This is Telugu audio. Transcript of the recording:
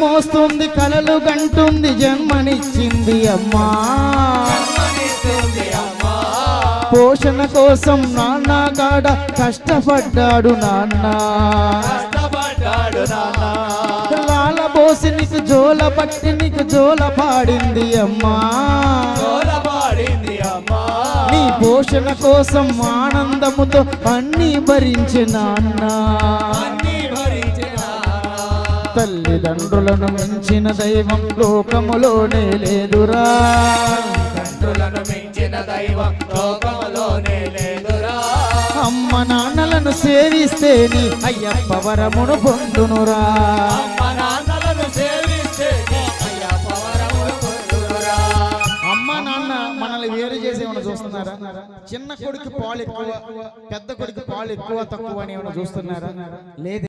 మోస్తుంది కలలు గంటుంది జన్మనిచ్చింది అమ్మా పోషణ కోసం నాన్న గాడ కష్టపడ్డాడు నాన్న లాల పోసి నీకు జోల పట్టి నీకు జోల పాడింది అమ్మా నీ పోషణ కోసం ఆనందముతో అన్నీ భరించే నాన్న తల్లిదండ్రులను మించిన దైవం లోకములోనే లేదురా అమ్మ నాన్నలను సేవిస్తే నీ అయ్యప్ప వరమును పొందునురా అమ్మ నాన్న మనల్ని వేరు చేసి ఏమైనా చూస్తున్నారా చిన్న కొడుకు పాలు ఎక్కువ పెద్ద కొడుకు పాలు ఎక్కువ తక్కువ అని ఏమైనా చూస్తున్నారా లేదు